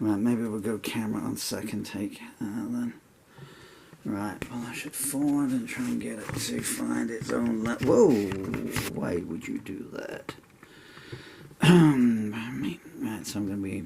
Right, maybe we'll go camera on second take then. Right, well I should forward and try and get it to find its own whoa! Why would you do that? Right, so I'm going to be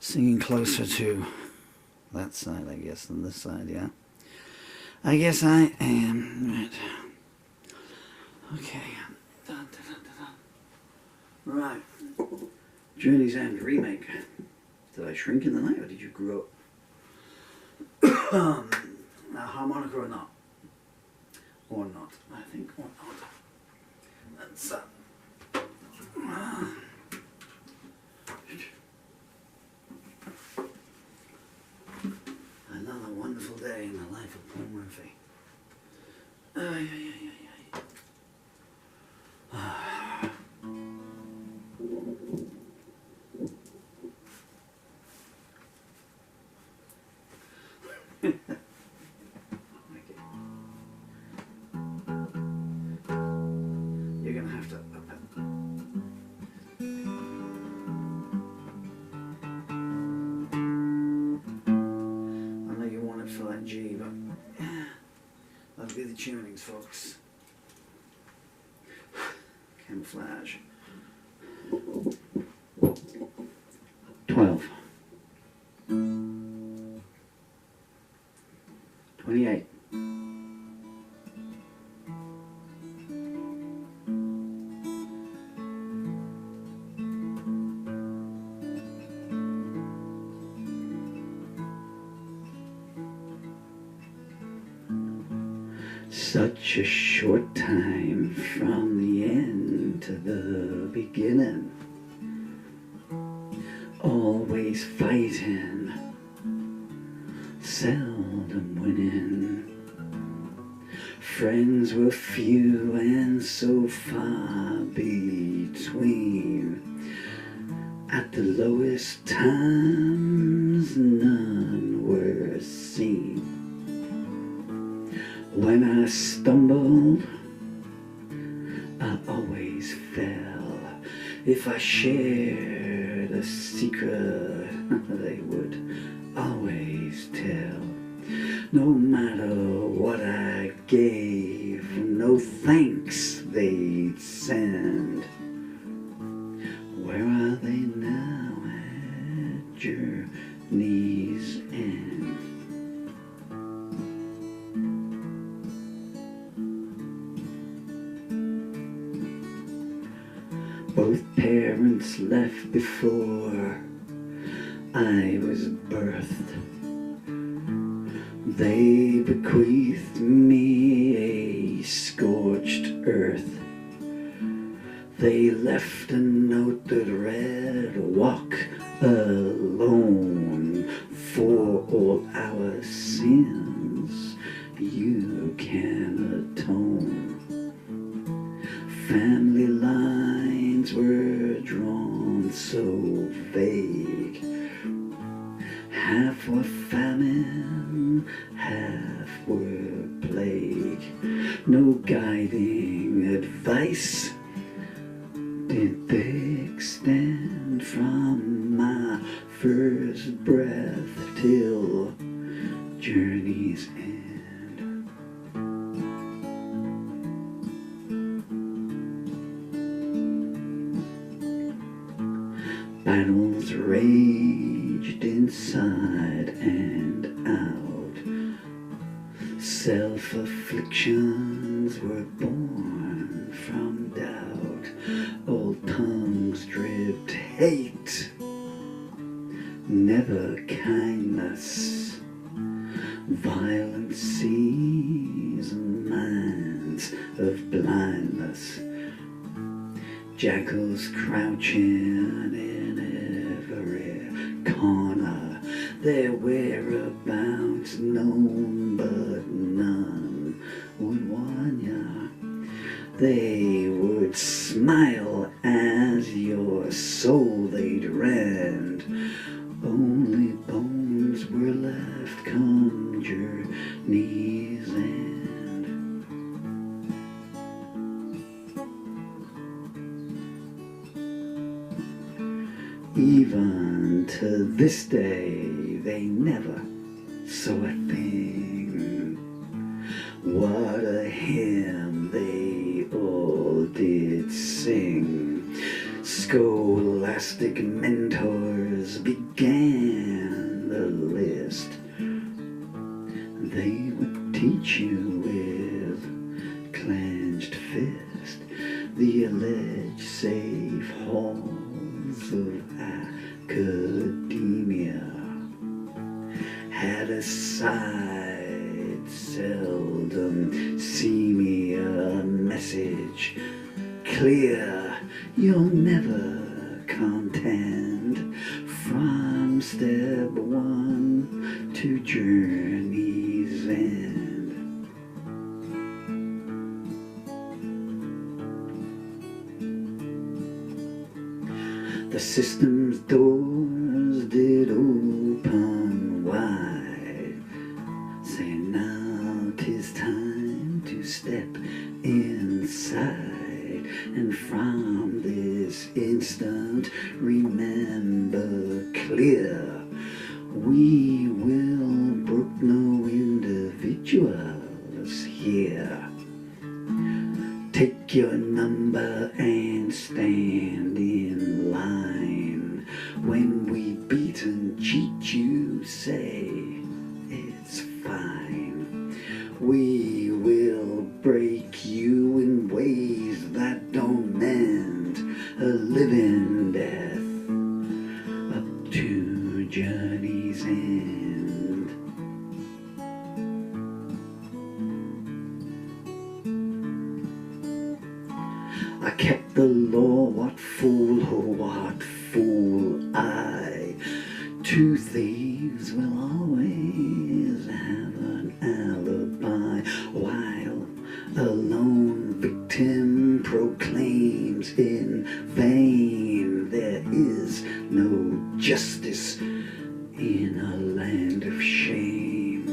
singing closer to that side, I guess, than this side, yeah? I guess I am. Right. Okay. Right. Journey's End remake. Did I shrink in the night or did you grow up? A harmonica or not? Or not, I think, or not. That's another wonderful day in the life of Paul Murphy. You're gonna have to up it. I know you want it for that G, but that'll be the tunings, folks. Camouflage. 12. 28. Such a short time from the end to the beginning. Always fighting, seldom winning. Friends were few and so far between. At the lowest times, none were seen. When I stumbled, I always fell. If I shared a secret, they would always tell. No matter what I gave, no thanks they'd send. Where are they now at journey's end? Both parents left before I was birthed. They bequeathed me a scorched earth. They left a note that read, walk alone, for all our sins you can atone. Family lines were drawn so vague. Half were famine, half were plague. No guiding advice did they extend from my first breath till journey's end. Battles raged inside and out. Self-afflictions were born from doubt. Old tongues dripped hate, never kindness. Violent seas and minds of blindness. Jackals crouching in every corner, their whereabouts known, but none would warn ya. They would smile as your soul they'd rend. Only bones were left come journey's end. Even And to this day they never saw a thing. What a hymn they all did sing. Scholastic mentors began the list. They would teach you with clenched fist the alleged safe halls of academia. Had a side, seldom see me a message clear. You'll never contend from step one to journey's end. The system's doors did open wide, saying now 'tis time to step inside. And from this instant, remember clear, we will brook no individuals here. Take your number and stand in line. When we beat and cheat you, say it's fine. We will break you in ways that don't mend, a living death up to journey's end. I kept the law, what fool, oh what fool I. Two thieves will always have an alibi, while a lone victim proclaims in vain there is no justice in a land of shame.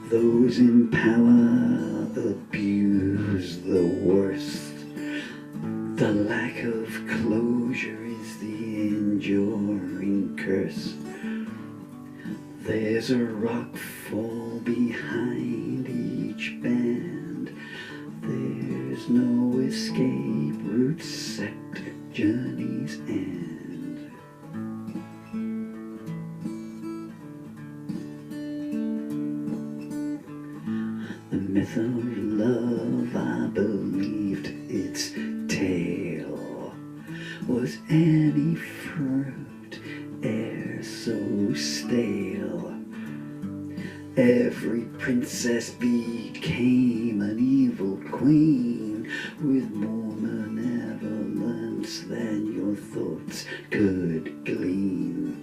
Those in power abuse the worst. The lack of closure is the enduring curse. There's a rock fall behind each band. There's no escape route except journey's end. The myth of love, I believed its tale was any fruit e'er so stale. Every princess became an evil queen with more malevolence than your thoughts could glean.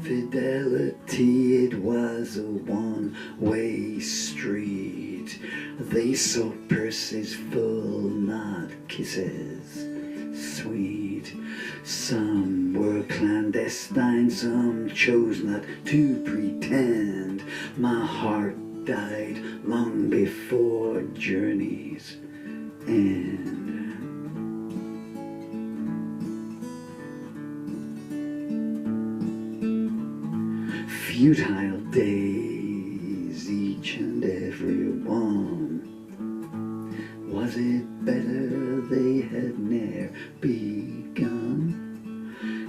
Fidelity, it was a one-way street. They sought purses full, not kisses sweet. Some were clandestine, some chose not to pretend. My heart died long before journey's end. Futile days, each and every one. Was it better they had ne'er begun?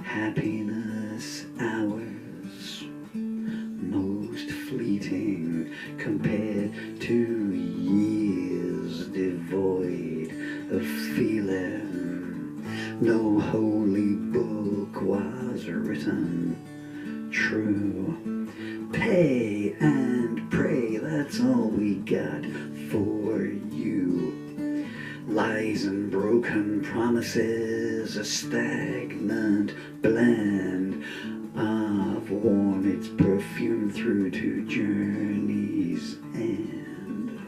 Happiness hours, most fleeting, compared to years devoid of feeling. No holy book was written true. Pay and pray, that's all we got for you. Lies and broken promises, a stagnant blend. I've worn its perfume through to journey's end.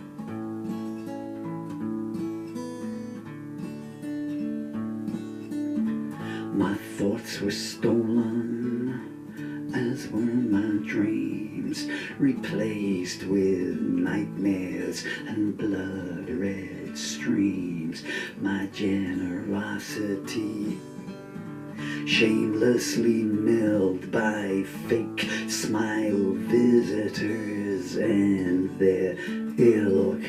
My thoughts were stolen, as were my dreams, replaced with nightmares and blood-red streams. My generosity shamelessly milled by fake smile visitors and their ilk.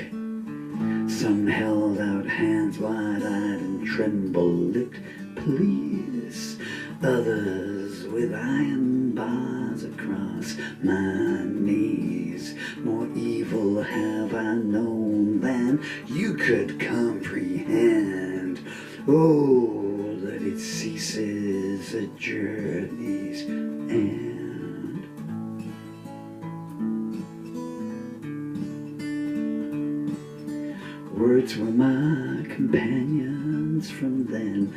Some held out hands wide-eyed and tremble-lipped, please. Others with iron bars across my knees. More evil have I known than you could comprehend. Oh, that it ceases at journey's end. Words were my companions from then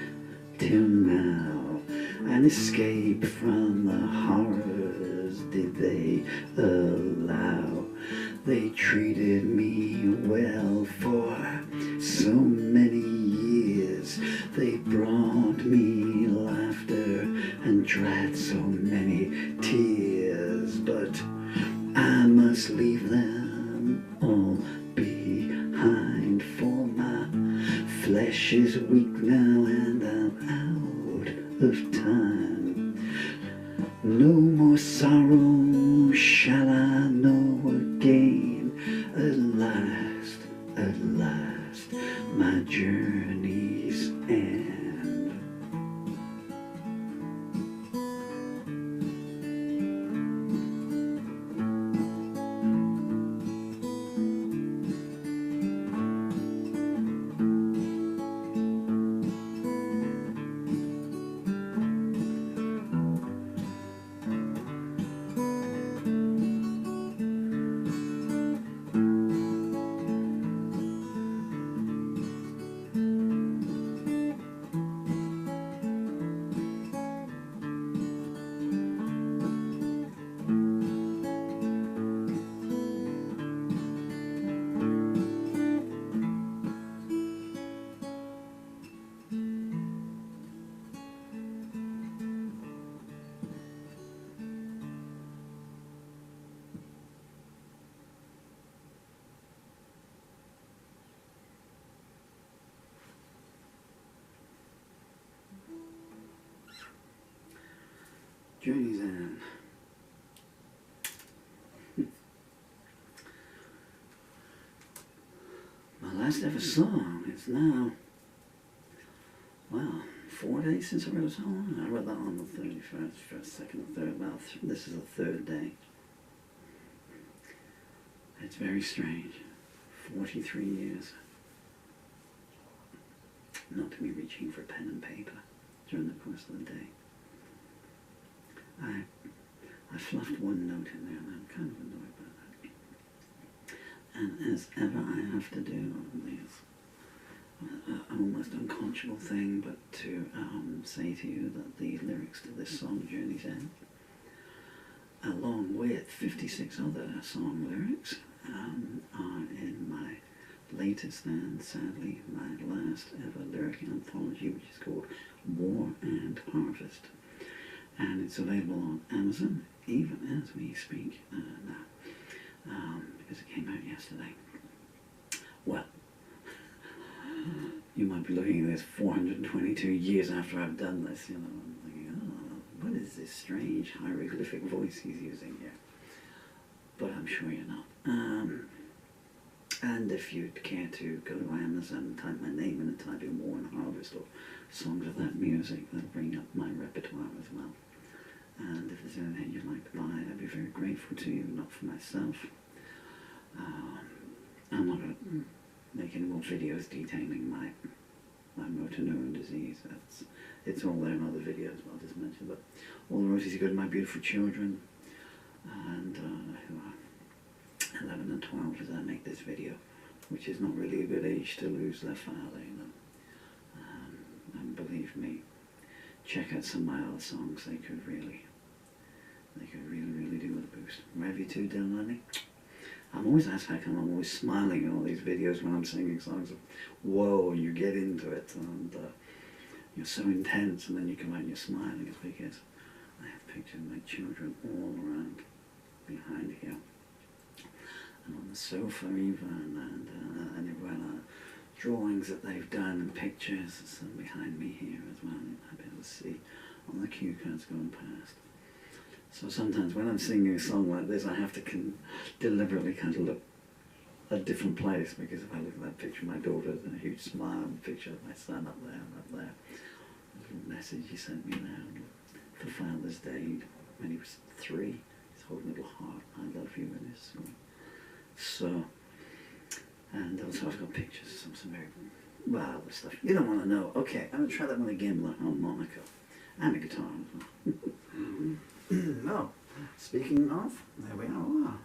till now. An escape from the horrors did they allow. They treated me well for so many years. They brought me laughter and dried so many tears. But I must leave them all behind, for my flesh is weak now and I'm out of time. No more sorrow shall I know again. At last, my journey's end. Journey's End. My last ever song. It's now, well, 4 days since I wrote a song. I wrote that on the 31st, first, second, third. Well, this is the third day. It's very strange. 43 years. Not to be reaching for pen and paper during the course of the day. I fluffed one note in there and I'm kind of annoyed by that. And as ever I have to do this almost unconscionable thing, but to say to you that the lyrics to this song, Journey's End, along with 56 other song lyrics, are in my latest and sadly my last ever lyric anthology, which is called War and Harvest. And it's available on Amazon, even as we speak now, because it came out yesterday. Well, you might be looking at this 422 years after I've done this, you know, and thinking, oh, what is this strange hieroglyphic voice he's using here? But I'm sure you're not. And if you'd care to go to Amazon and type my name in and type in War and Harvest or songs of that music, that'll bring up my repertoire as well. And if there's anything you'd like to buy, I'd be very grateful to you, not for myself. I'm not going to make any more videos detailing my motor neuron disease. It's all there in other videos, I'll just mention. But all the roses are good, my beautiful children, and who are 11 and 12 as I make this video, which is not really a good age to lose their father, you know. And believe me, check out some of my other songs. They could really do with a boost. Rev you too, Delaney. I'm always asked how come I'm always smiling in all these videos when I'm singing songs of woe, and you get into it, and you're so intense, and then you come out and you're smiling. It's because I have pictures of my children all around behind here, and on the sofa even, and everyone drawings that they've done and pictures behind me here as well. You might be able to see on the cue cards going past. So sometimes when I'm singing a song like this, I have to deliberately kind of look a different place, because if I look at that picture of my daughter, there's a huge smile, and a picture of my son up there and up there. A little message he sent me now for Father's Day when he was 3. He's holding a little heart. I love you in his song. So, and also I've got pictures of some very, well, other stuff. You don't want to know. Okay, I'm going to try that one again with a harmonica and a guitar as well. No, speaking of, there we are.